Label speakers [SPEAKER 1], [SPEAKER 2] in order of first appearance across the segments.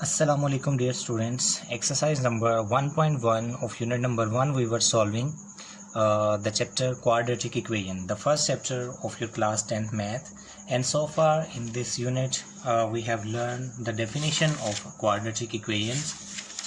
[SPEAKER 1] Assalamu alaikum dear students. Exercise number 1.1 of unit number 1 we were solving the chapter quadratic equation, the first chapter of your class 10th math, and so far in this unit we have learned the definition of quadratic equations.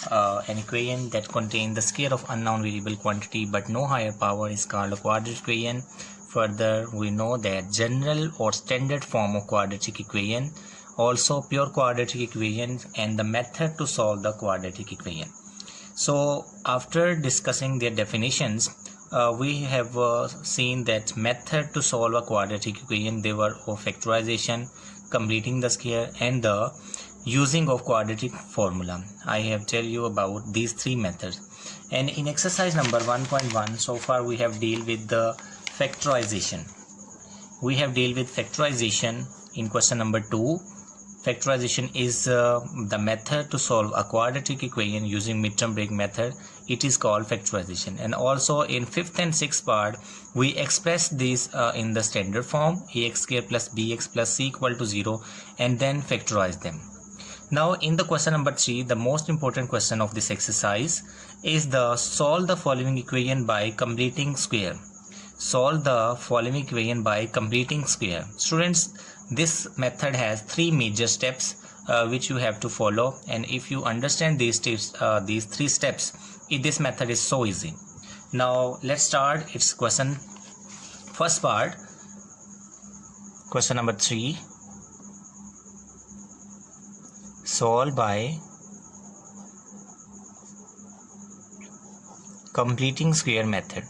[SPEAKER 1] An equation that contains the square of unknown variable quantity but no higher power is called a quadratic equation. Further, we know that general or standard form of quadratic equation, also pure quadratic equation, and the method to solve the quadratic equation. So after discussing their definitions, we have seen that method to solve a quadratic equation, they were of factorization, completing the square, and the using of quadratic formula. I have tell you about these three methods. And in exercise number 1.1, so far we have dealt with the factorization. We have dealt with factorization in question number 2. Factorization is the method to solve a quadratic equation using midterm break method. It is called factorization. And also in 5th and 6th part, we express this in the standard form, ax square plus bx plus c equal to 0, and then factorize them. Now in the question number 3, the most important question of this exercise is the solve the following equation by completing square. Solve the following equation by completing square. Students, this method has 3 major steps which you have to follow, and if you understand these steps, these 3 steps, this method is so easy. Now let's start its question. First part, question number 3, solve by completing square method.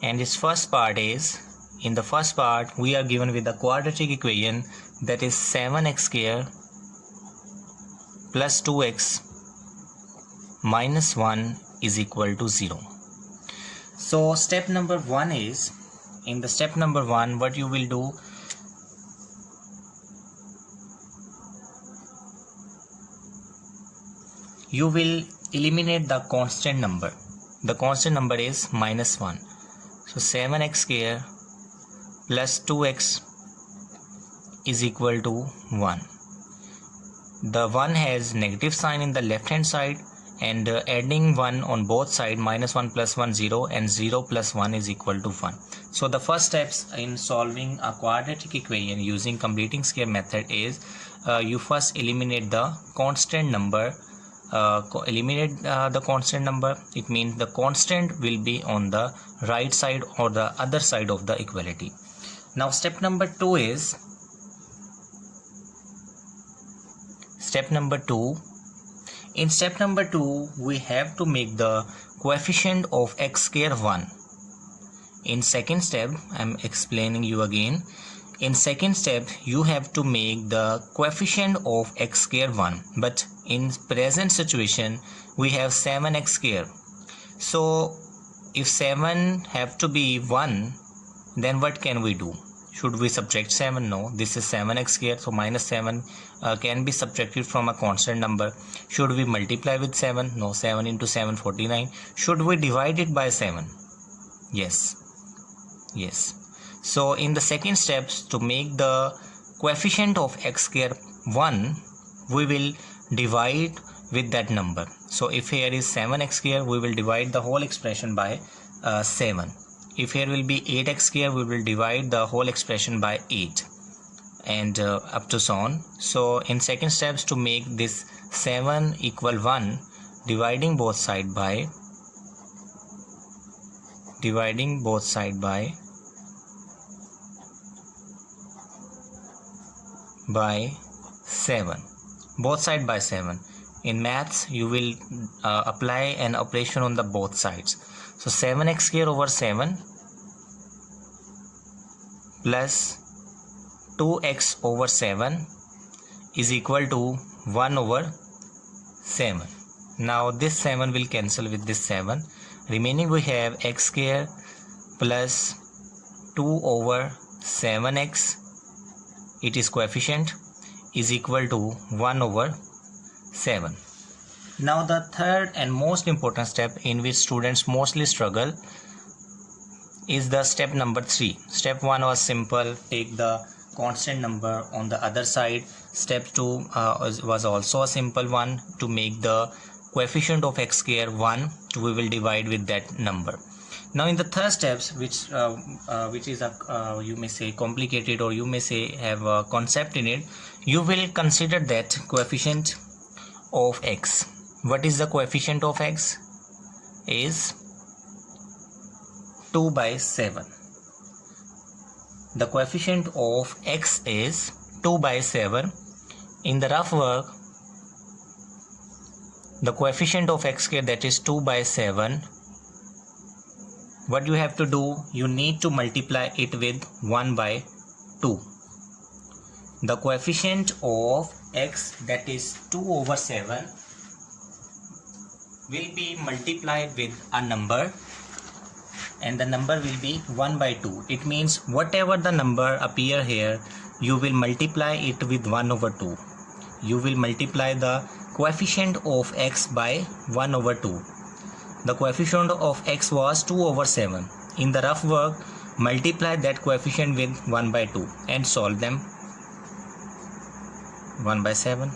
[SPEAKER 1] And its first part is, in the first part we are given with the quadratic equation, that is 7x square plus 2x minus 1 is equal to 0. So step number 1 is, in the step number 1 what you will do, you will eliminate the constant number. The constant number is minus 1. So 7x square plus 2x is equal to 1. The 1 has negative sign in the left hand side, and adding 1 on both sides, minus 1 plus 1 0, and 0 plus 1 is equal to 1. So the first steps in solving a quadratic equation using completing square method is you first eliminate the constant number. The constant number, it means the constant will be on the right side or the other side of the equality. Now step number 2 is, in step number 2 we have to make the coefficient of x square 1. In second step, I am explaining you again. In second step you have to make the coefficient of x square 1, but in present situation we have 7x square. So if 7 have to be 1, then what can we do? Should we subtract 7? No, this is 7x square, so minus 7 can be subtracted from a constant number. Should we multiply with 7? No, 7 into 7 49. Should we divide it by 7? Yes. So in the second steps, to make the coefficient of x square 1, we will divide with that number. So if here is 7x square, we will divide the whole expression by 7. If here will be 8x square, we will divide the whole expression by 8, and up to so on. So in second steps, to make this 7 equal 1, dividing both side by 7, both side by 7. In maths you will apply an operation on the both sides. So 7x square over 7 plus 2x over 7 is equal to 1 over 7. Now this 7 will cancel with this 7. Remaining we have x square plus 2 over 7x, it is coefficient, is equal to 1 over 7. Now the third and most important step in which students mostly struggle is the step number 3. Step 1 was simple, take the constant number on the other side. Step 2 was also a simple one, to make the coefficient of x square 1, we will divide with that number. Now in the third steps, which is a you may say complicated, or you may say have a concept in it, you will consider that coefficient of x. What is the coefficient of x? Is 2 by 7. The coefficient of x is 2 by 7. In the rough work, the coefficient of x square, that is 2 by 7, what you have to do, you need to multiply it with 1 by 2. The coefficient of x, that is 2 over 7, will be multiplied with a number, and the number will be 1 by 2. It means whatever the number appear here, you will multiply it with 1 over 2. You will multiply the coefficient of x by 1 over 2. The coefficient of x was 2 over 7. In the rough work, multiply that coefficient with 1 by 2 and solve them. 1 by 7.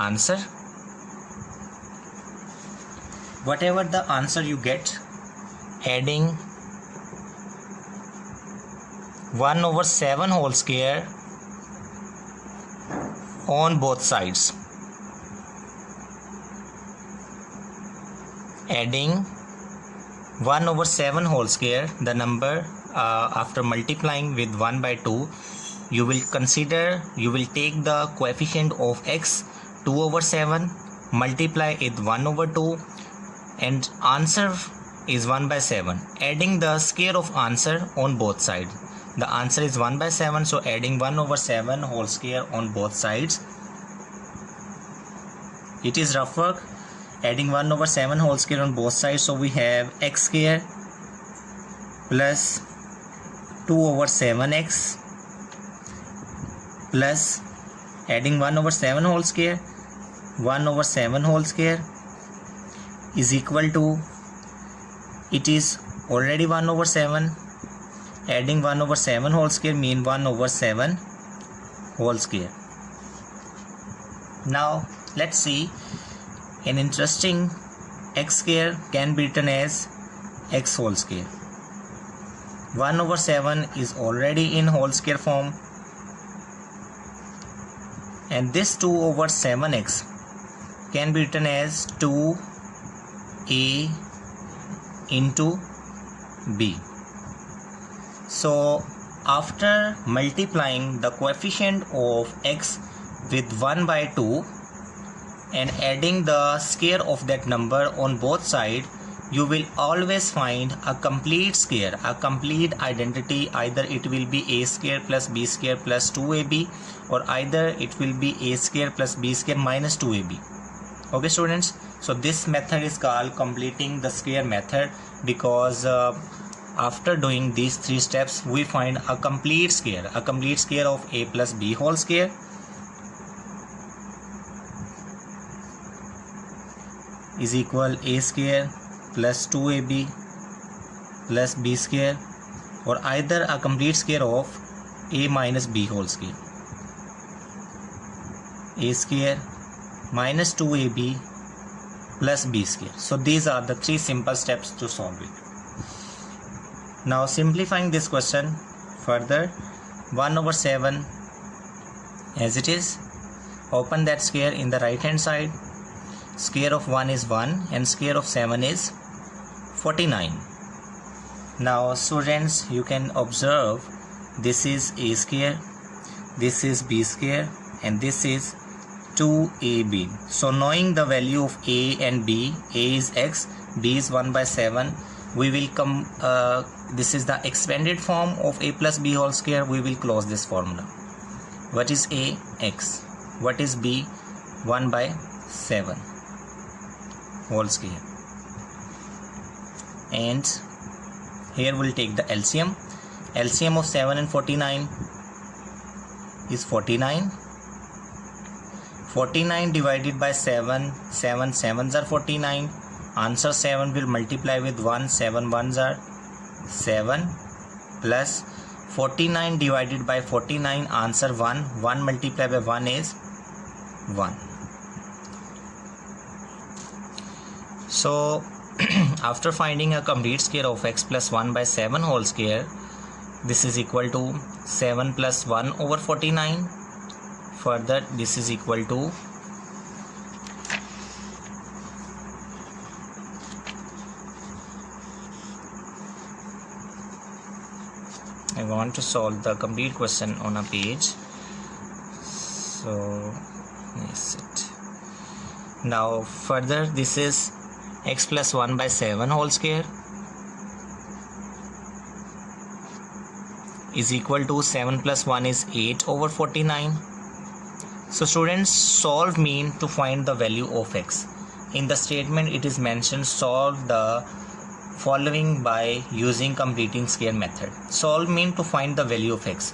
[SPEAKER 1] Answer. Whatever the answer you get, adding 1 over 7 whole square on both sides. Adding 1 over 7 whole square, the number after multiplying with 1 by 2, you will take the coefficient of x 2 over 7, multiply it 1 over 2, and answer is 1 by 7. Adding the square of answer on both sides. The answer is 1 by 7, so adding 1 over 7 whole square on both sides. It is rough work. Adding 1 over 7 whole square on both sides, so we have x square plus 2 over 7x plus adding 1 over 7 whole square, 1 over 7 whole square is equal to, it is already 1 over 7. Adding 1 over 7 whole square mean 1 over 7 whole square. Now let's see, an interesting x square can be written as x whole square. 1 over 7 is already in whole square form, and this 2 over 7x can be written as 2a into b. So after multiplying the coefficient of x with 1 by 2 and adding the square of that number on both sides, you will always find a complete square, a complete identity. Either it will be a square plus b square plus 2ab, or either it will be a square plus b square minus 2ab. Okay students, so this method is called completing the square method, because after doing these 3 steps we find a complete square of a plus b whole square is equal a square plus 2ab plus b square, or either a complete square of a minus b whole square, a square minus 2ab plus b square. So these are the 3 simple steps to solve it. Now simplifying this question further, 1 over 7 as it is, open that square in the right hand side. Square of 1 is 1 and square of 7 is 49. Now students, you can observe this is a square, this is b square, and this is 2ab. So knowing the value of a and b, a is x, b is 1 by 7, we will come, this is the expanded form of a plus b whole square. We will close this formula. What is a? X. What is b? 1 by 7 whole square. And here we'll take the LCM. LCM of 7 and 49 is 49. 49 divided by 7, 7 sevens are 49. Answer 7 will multiply with 1, 7 ones are 7, plus 49 divided by 49, answer 1, 1 multiplied by 1 is 1. So after finding a complete square of x plus 1 by 7 whole square, this is equal to 7 plus 1 over 49. Further, this is equal to I want to solve the complete question on a page. So yes, it. Now further, this is x plus 1 by 7 whole square is equal to 7 plus 1 is 8 over 49. So students, solve mean to find the value of x. In the statement it is mentioned solve the following by using completing square method. Solve mean to find the value of x.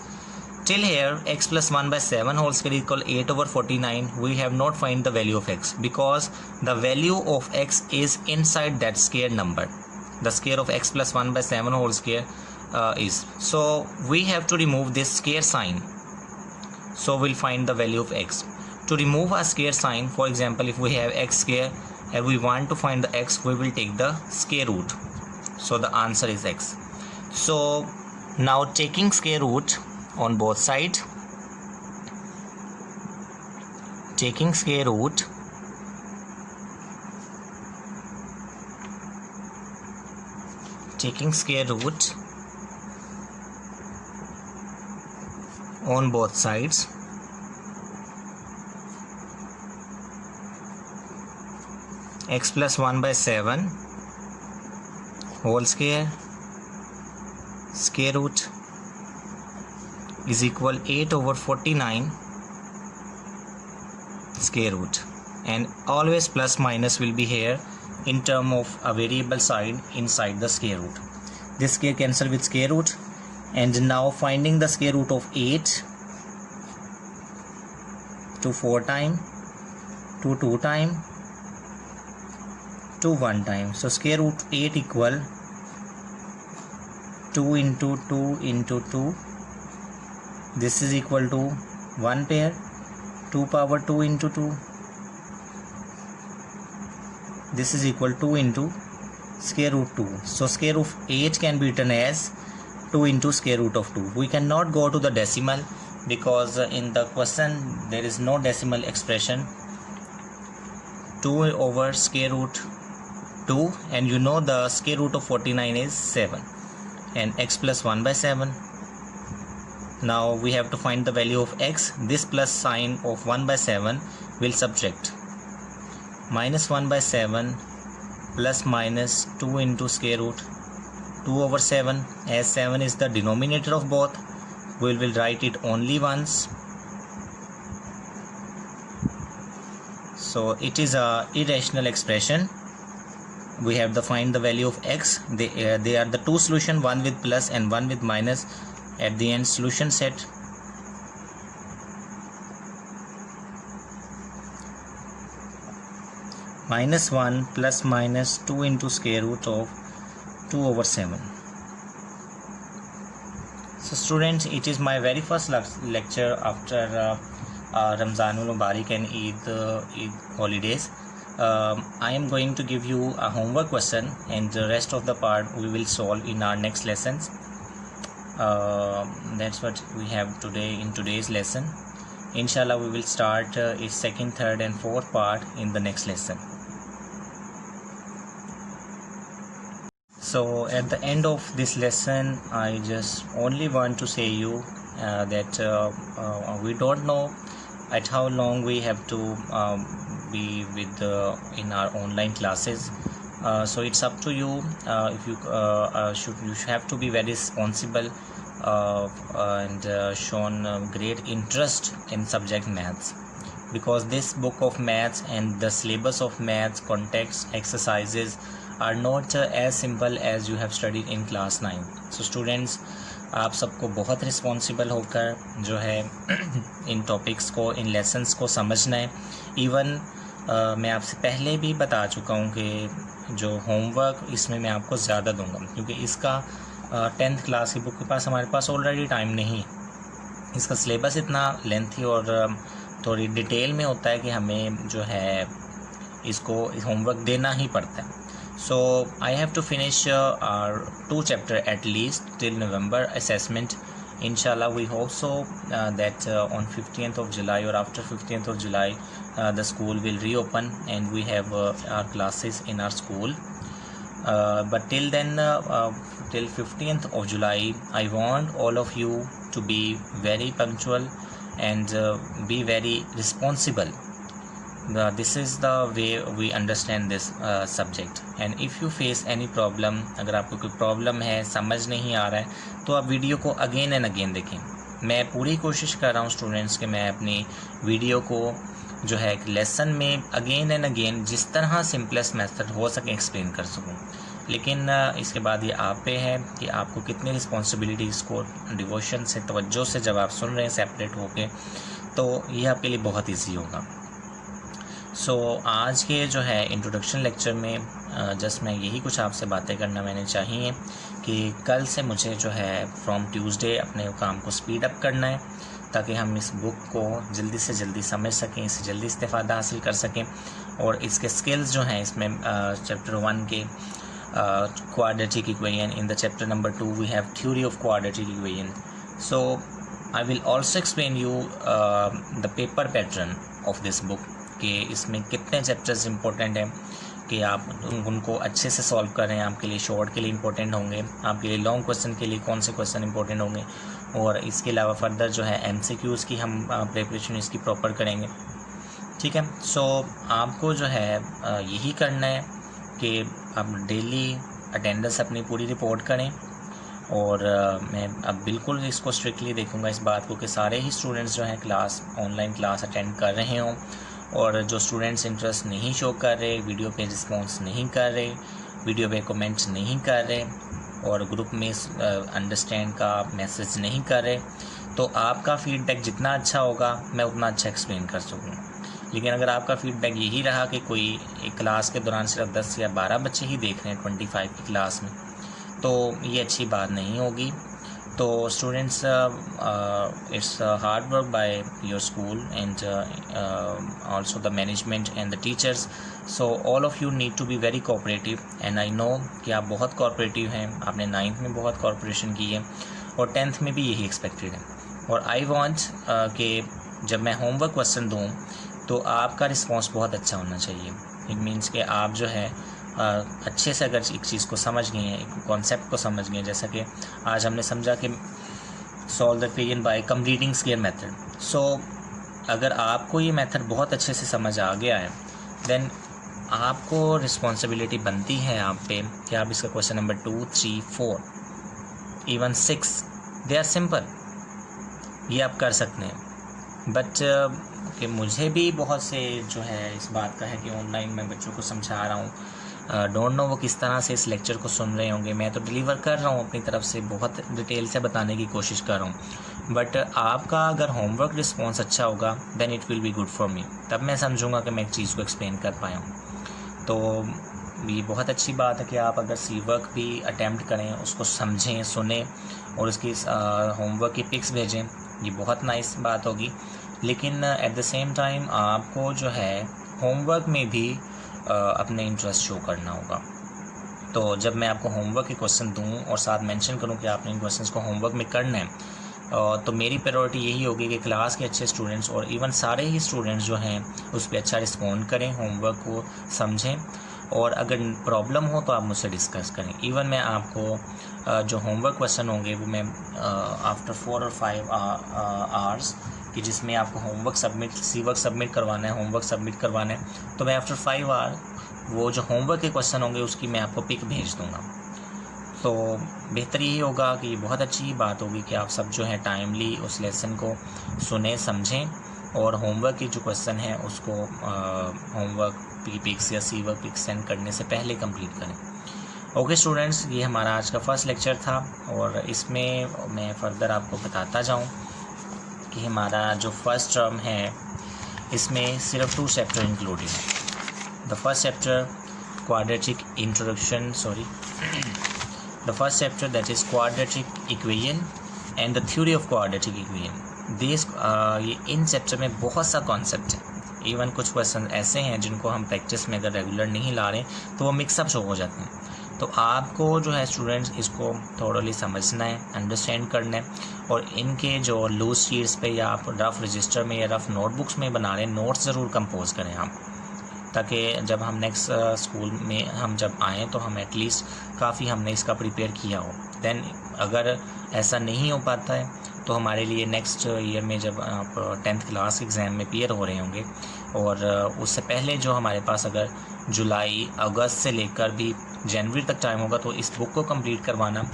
[SPEAKER 1] Till here x plus 1 by 7 whole square equal 8 over 49. We have not find the value of x because the value of x is inside that square number. The square of x plus 1 by 7 whole square is. So we have to remove this square sign. So we'll find the value of x. To remove a square sign, for example, if we have x square and we want to find the x, we will take the square root. So the answer is x. So now taking square root on both sides, taking square root on both sides, x plus 1 by 7 whole square square root is equal 8 over 49 square root, and always plus minus will be here in term of a variable side inside the square root. This square cancel with square root, and now finding the square root of 8 to 4 time, to 2 time, to 1 time. So square root 8 equal 2 into 2 into 2. This is equal to 1 pair, 2 power 2 into 2. This is equal 2 into square root 2. So square root of 8 can be written as 2 into square root of 2. We cannot go to the decimal because in the question there is no decimal expression. 2 over square root 2, and you know the square root of 49 is 7, and x plus 1 by 7. Now we have to find the value of x. This plus sign of 1 by 7 will subtract. Minus 1 by 7 plus minus 2 into square root 2 over 7. As 7 is the denominator of both, we will write it only once. So it is a irrational expression. We have to find the value of x. They are the two solution, one with plus and one with minus. At the end, solution set. Minus 1 plus minus 2 into square root of 2 over 7. So students, it is my very first lecture after Ramzanul Mubarak and Eid holidays. I am going to give you a homework question, and the rest of the part we will solve in our next lessons. That's what we have today in today's lesson. Inshallah, we will start its second, third and fourth part in the next lesson. So at the end of this lesson, I just only want to say you that we don't know at how long we have to be with in our online classes. So it's up to you. If you you have to be very responsible and shown great interest in subject maths, because this book of maths and the syllabus of maths, context, exercises are not as simple as you have studied in class 9. So students, आप सबको बहुत responsible होकर जो है इन topics को, इन lessons को समझना है। इवन मैं आपसे पहले भी बता चुका हूँ कि जो होमवर्क इसमें मैं आपको ज़्यादा दूंगा, क्योंकि इसका 10th क्लास की बुक के पास हमारे पास ऑलरेडी टाइम नहीं है। इसका सिलेबस इतना लेंथी और थोड़ी डिटेल में होता है कि हमें जो है इसको होमवर्क देना ही पड़ता है। So I have to finish our 2 chapter at least till November assessment. Inshallah, we hope so that on 15th of July or after 15th of July the school will reopen and we have our classes in our school. But till then, till 15th of July, I want all of you to be very punctual and be very responsible. This is the way we understand this subject. And if you face any problem, अगर आपको कोई problem है, समझ नहीं आ रहा है, तो आप वीडियो को अगेन एंड अगेन देखें। मैं पूरी कोशिश कर रहा हूँ स्टूडेंट्स के मैं अपनी वीडियो को जो है एक लेसन में अगेन एंड अगेन जिस तरह सिंपलेस्ट मेथड हो सके एक्सप्लेन कर सकूँ। लेकिन इसके बाद ये आप पे है कि आपको कितनी रिस्पॉन्सिबिलिटीज़ को डिवोशन से, तवज्जो से जब आप सुन रहे हैं सेपरेट होके, तो ये आपके लिए बहुत ईजी होगा। सो आज के जो है इंट्रोडक्शन लेक्चर में जस्ट मैं यही कुछ आपसे बातें करना मैंने चाहिए कि कल से मुझे जो है फ्रॉम ट्यूसडे अपने काम को स्पीड अप करना है, ताकि हम इस बुक को जल्दी से जल्दी समझ सकें, इससे जल्दी इस्तेफ़ादा हासिल कर सकें। और इसके स्किल्स जो हैं इसमें चैप्टर 1 के quadratic equation, in the chapter number 2 we have theory of quadratic equation. So I will also explain you the paper pattern of this book, कि इसमें कितने चैप्टर्स इंपॉर्टेंट हैं कि आप उनको अच्छे से सॉल्व करें। आपके लिए शॉर्ट के लिए इंपॉर्टेंट होंगे, आपके लिए लॉन्ग क्वेश्चन के लिए कौन से क्वेश्चन इंपॉर्टेंट होंगे, और इसके अलावा फर्दर जो है MCQs की हम प्रिपरेशन इसकी प्रॉपर करेंगे। ठीक है। सो आपको जो है यही करना है कि आप डेली अटेंडेंस अपनी पूरी रिपोर्ट करें। और मैं अब बिल्कुल इसको स्ट्रिक्टली देखूंगा इस बात को कि सारे ही स्टूडेंट्स जो हैं क्लास ऑनलाइन क्लास अटेंड कर रहे हों, और जो स्टूडेंट्स इंटरेस्ट नहीं शो कर रहे, वीडियो पे रिस्पॉन्स नहीं कर रहे, वीडियो पे कमेंट्स नहीं कर रहे, और ग्रुप में अंडरस्टैंड का मैसेज नहीं कर रहे, तो आपका फीडबैक जितना अच्छा होगा मैं उतना अच्छा एक्सप्लेन कर सकूँगा। लेकिन अगर आपका फीडबैक यही रहा कि कोई एक क्लास के दौरान सिर्फ 10 या 12 बच्चे ही देख रहे हैं 25 की क्लास में, तो ये अच्छी बात नहीं होगी। तो students, it's hard work by your school and also the management and the teachers. So all of you need to be very cooperative, and I know कि आप बहुत कोऑपरेटिव हैं। आपने 9th में बहुत कोऑपरेशन की है और 10th में भी यही एक्सपेक्टेड है। और आई वांट कि जब मैं होमवर्क क्वेश्चन दूँ तो आपका रिस्पॉन्स बहुत अच्छा होना चाहिए। इट मीन्स कि आप जो है अच्छे से अगर एक चीज़ को समझ गए हैं, एक कॉन्सेप्ट को समझ गए हैं, जैसा कि आज हमने समझा कि solve the equation by completing square method. So अगर आपको ये मेथड बहुत अच्छे से समझ आ गया है, देन आपको रिस्पॉन्सिबिलिटी बनती है आप पे कि आप इसका question number 2, 3, 4 even 6 they are simple, ये आप कर सकते हैं। बट कि मुझे भी बहुत से जो है इस बात का है कि ऑनलाइन मैं बच्चों को समझा रहा हूँ, डोंट नो वो किस तरह से इस लेक्चर को सुन रहे होंगे। मैं तो डिलीवर कर रहा हूँ अपनी तरफ से, बहुत डिटेल से बताने की कोशिश कर रहा हूँ। बट आपका अगर होमवर्क रिस्पॉन्स अच्छा होगा then it will be good for me, तब मैं समझूंगा कि मैं एक चीज़ को एक्सप्लेन कर पाया हूँ। तो ये बहुत अच्छी बात है कि आप अगर सी वर्क भी अटैम्प्ट करें, उसको समझें, सुने और उसकी होमवर्क की पिक्स भेजें, ये बहुत नाइस बात होगी। लेकिन एट द सेम टाइम आपको जो है होमवर्क में भी अपने इंटरेस्ट शो करना होगा। तो जब मैं आपको होमवर्क के क्वेश्चन दूं और साथ मेंशन करूं कि आपने इन क्वेश्चंस को होमवर्क में करना है, तो मेरी प्रायोरिटी यही होगी कि क्लास के अच्छे स्टूडेंट्स और इवन सारे ही स्टूडेंट्स जो हैं उस पर अच्छा रिस्पॉन्ड करें, होमवर्क को समझें, और अगर प्रॉब्लम हो तो आप मुझसे डिस्कस करें। इवन मैं आपको जो होमवर्क क्वेश्चन होंगे वो मैं आफ्टर 4 और 5 आवर्स कि जिसमें आपको होमवर्क सबमिट, सी वर्क सबमिट करवाना है, होमवर्क सबमिट करवाना है, तो मैं आफ्टर 5 आवर वो जो होमवर्क के क्वेश्चन होंगे उसकी मैं आपको पिक भेज दूँगा। तो बेहतर यही होगा कि ये बहुत अच्छी बात होगी कि आप सब जो है टाइमली उस लेसन को सुने, समझें, और होमवर्क के जो क्वेश्चन है उसको होमवर्क पिक्स या सी वर्क पिक्स सेंड करने से पहले कंप्लीट करें। ओके स्टूडेंट्स, ये हमारा आज का फर्स्ट लेक्चर था और इसमें मैं फर्दर आपको बताता जाऊँ कि हमारा जो फर्स्ट टर्म है इसमें सिर्फ 2 चैप्टर इंक्लूडेड हैं। The first chapter quadratic introduction the first chapter, that is quadratic equation and the theory of quadratic equation. ये इन चैप्टर में बहुत सा कॉन्सेप्ट है। इवन कुछ क्वेश्चन ऐसे हैं जिनको हम प्रैक्टिस में अगर रेगुलर नहीं ला रहे तो वो मिक्सअप शो हो जाते हैं। तो आपको जो है स्टूडेंट्स इसको थोड़ली समझना है, अंडरस्टैंड करना है और इनके जो लूज शीट्स पे या आप रफ़ रजिस्टर में या रफ़ नोटबुक्स में बना रहे नोट्स ज़रूर कंपोज करें आप, ताकि जब हम नेक्स्ट स्कूल में हम जब आएँ तो हम एटलीस्ट काफ़ी हमने इसका प्रिपेयर किया हो। देन अगर ऐसा नहीं हो पाता है तो हमारे लिए नेक्स्ट ईयर में जब आप 10th क्लास एग्ज़ाम में क्लियर हो रहे होंगे और उससे पहले जो हमारे पास अगर जुलाई अगस्त से लेकर भी जनवरी तक टाइम होगा तो इस बुक को कंप्लीट करवाना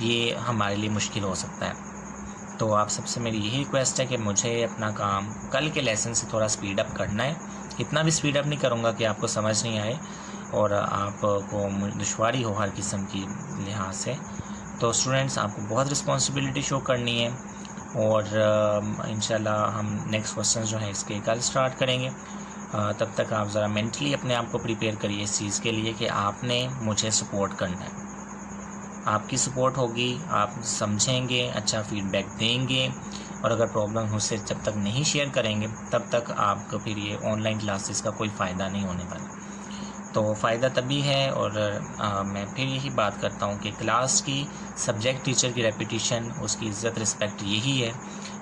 [SPEAKER 1] ये हमारे लिए मुश्किल हो सकता है। तो आप सबसे मेरी यही रिक्वेस्ट है कि मुझे अपना काम कल के लेसन से थोड़ा स्पीड अप करना है। इतना भी स्पीड अप नहीं करूँगा कि आपको समझ नहीं आए और आपको दुश्वारी हो हर किस्म की लिहाज से। तो स्टूडेंट्स आपको बहुत रिस्पॉन्सिबिलिटी शो करनी है और इंशाल्लाह हम नेक्स्ट क्वेश्चन जो है इसके कल स्टार्ट करेंगे। तब तक आप ज़रा मेंटली अपने आप को प्रिपेयर करिए इस चीज़ के लिए कि आपने मुझे सपोर्ट करना है। आपकी सपोर्ट होगी, आप समझेंगे, अच्छा फीडबैक देंगे और अगर प्रॉब्लम मुझसे जब तक नहीं शेयर करेंगे तब तक आपको फिर ये ऑनलाइन क्लासेस का कोई फ़ायदा नहीं होने वाला। तो फ़ायदा तभी है और मैं फिर यही बात करता हूँ कि क्लास की सब्जेक्ट टीचर की रेपिटेशन, उसकी इज़्ज़त रिस्पेक्ट यही है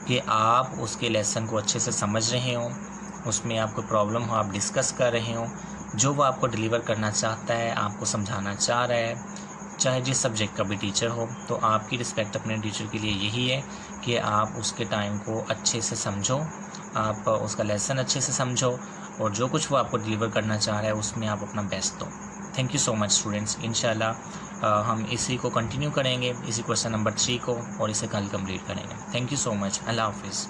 [SPEAKER 1] कि आप उसके लेसन को अच्छे से समझ रहे हों, उसमें आपको प्रॉब्लम हो आप डिस्कस कर रहे हों, जो वो आपको डिलीवर करना चाहता है, आपको समझाना चाह रहा है, चाहे जिस सब्जेक्ट का भी टीचर हो। तो आपकी रिस्पेक्ट अपने टीचर के लिए यही है कि आप उसके टाइम को अच्छे से समझो, आप उसका लेसन अच्छे से समझो और जो कुछ वो आपको डिलीवर करना चाह रहा है उसमें आप अपना बेस्ट दो। Thank you so much students. इंशाल्लाह हम इसी को कंटिन्यू करेंगे, इसी क्वेश्चन नंबर 3 को, और इसे कल कंप्लीट करेंगे। Thank you so much. अल्लाह हाफिज़।